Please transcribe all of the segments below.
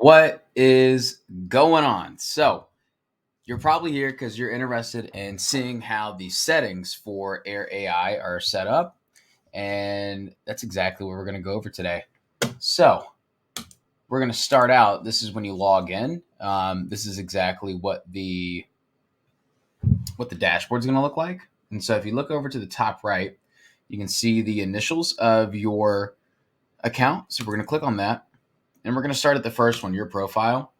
What is going on? So, you're probably here because you're interested in seeing how the settings for Air.Ai are set up. And that's exactly what we're going to go over today. So, we're going to start out. This is when you log in. This is exactly what the dashboard is going to look like. And so, if you look over to the top right, you can see the initials of your account. So, we're going to click on that. And we're going to start at the first one, your profile.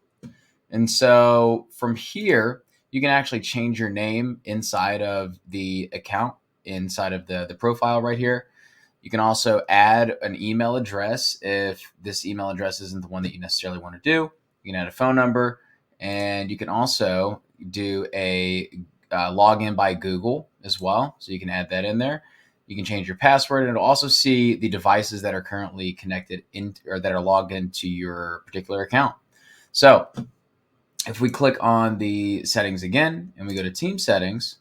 And so from here, you can actually change your name inside of the account, inside of the profile right here. You can also add an email address if this email address isn't the one that you necessarily want to do. You can add a phone number, and you can also do a login by Google as well. So you can add that in there. You can change your password, and it'll also see the devices that are currently connected in or that are logged into your particular account. So if we click on the settings again and we go to team settings,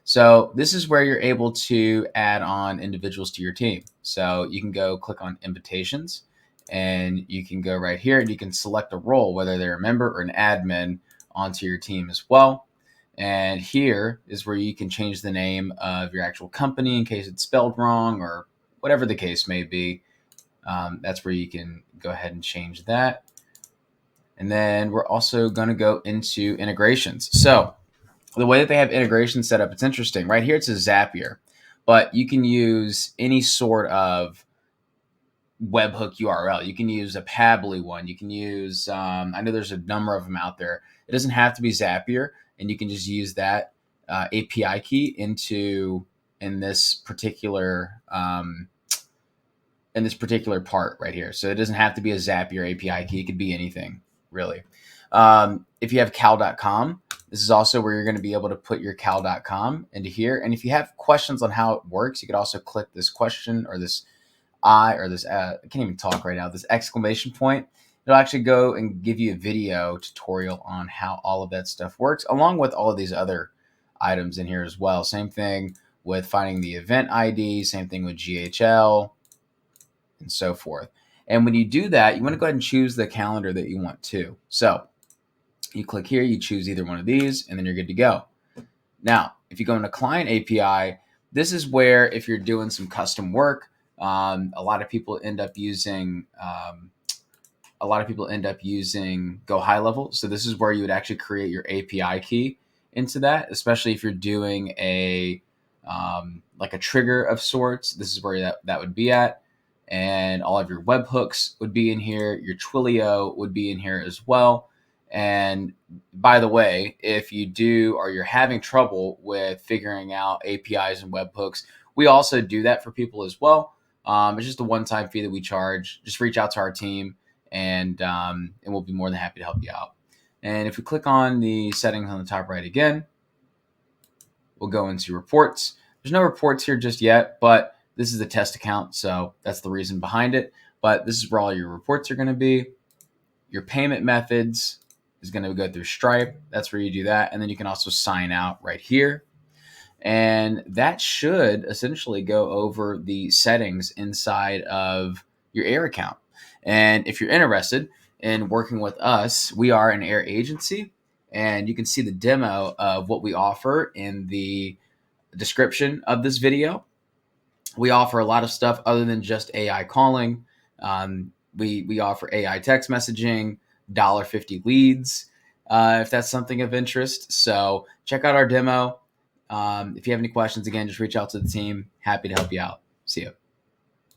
so this is where you're able to add on individuals to your team. So you can go click on invitations, and you can go right here and you can select a role, whether they're a member or an admin, onto your team as well. And here is where you can change the name of your actual company in case it's spelled wrong or whatever the case may be. That's where you can go ahead and change that. And then we're also going to go into integrations. So the way that they have integrations set up, it's interesting. Right here, it's a Zapier, but you can use any sort of webhook URL. You can use a Pabbly one. You can use, I know there's a number of them out there. It doesn't have to be Zapier, and you can just use that API key in this particular part right here. So it doesn't have to be a Zapier API key. It could be anything, really. If you have cal.com, this is also where you're going to be able to put your cal.com into here. And if you have questions on how it works, you could also click this question or this I can't even talk right now, this exclamation point. It'll actually go and give you a video tutorial on how all of that stuff works, along with all of these other items in here as well. Same thing with finding the event ID, same thing with GHL, and so forth. And when you do that, you want to go ahead and choose the calendar that you want to. So you click here, you choose either one of these, and then you're good to go. Now, if you go into Client API, this is where if you're doing some custom work, a lot of people end up using Go High Level. So this is where you would actually create your API key into that, especially if you're doing a like a trigger of sorts. This is where that would be at. And all of your webhooks would be in here. Your Twilio would be in here as well. And by the way, if you do or you're having trouble with figuring out APIs and webhooks, we also do that for people as well. It's just a one-time fee that we charge. Just reach out to our team, and we'll be more than happy to help you out. And if we click on the settings on the top right again, we'll go into reports. There's no reports here just yet, but this is a test account, so that's the reason behind it. But this is where all your reports are going to be. Your payment methods is going to go through Stripe. That's where you do that. And then you can also sign out right here. And that should essentially go over the settings inside of your Air account. And if you're interested in working with us, we are an Air agency. And you can see the demo of what we offer in the description of this video. We offer a lot of stuff other than just AI calling. We offer AI text messaging, $1.50 leads, if that's something of interest. So check out our demo. If you have any questions, again, just reach out to the team. Happy to help you out. See you.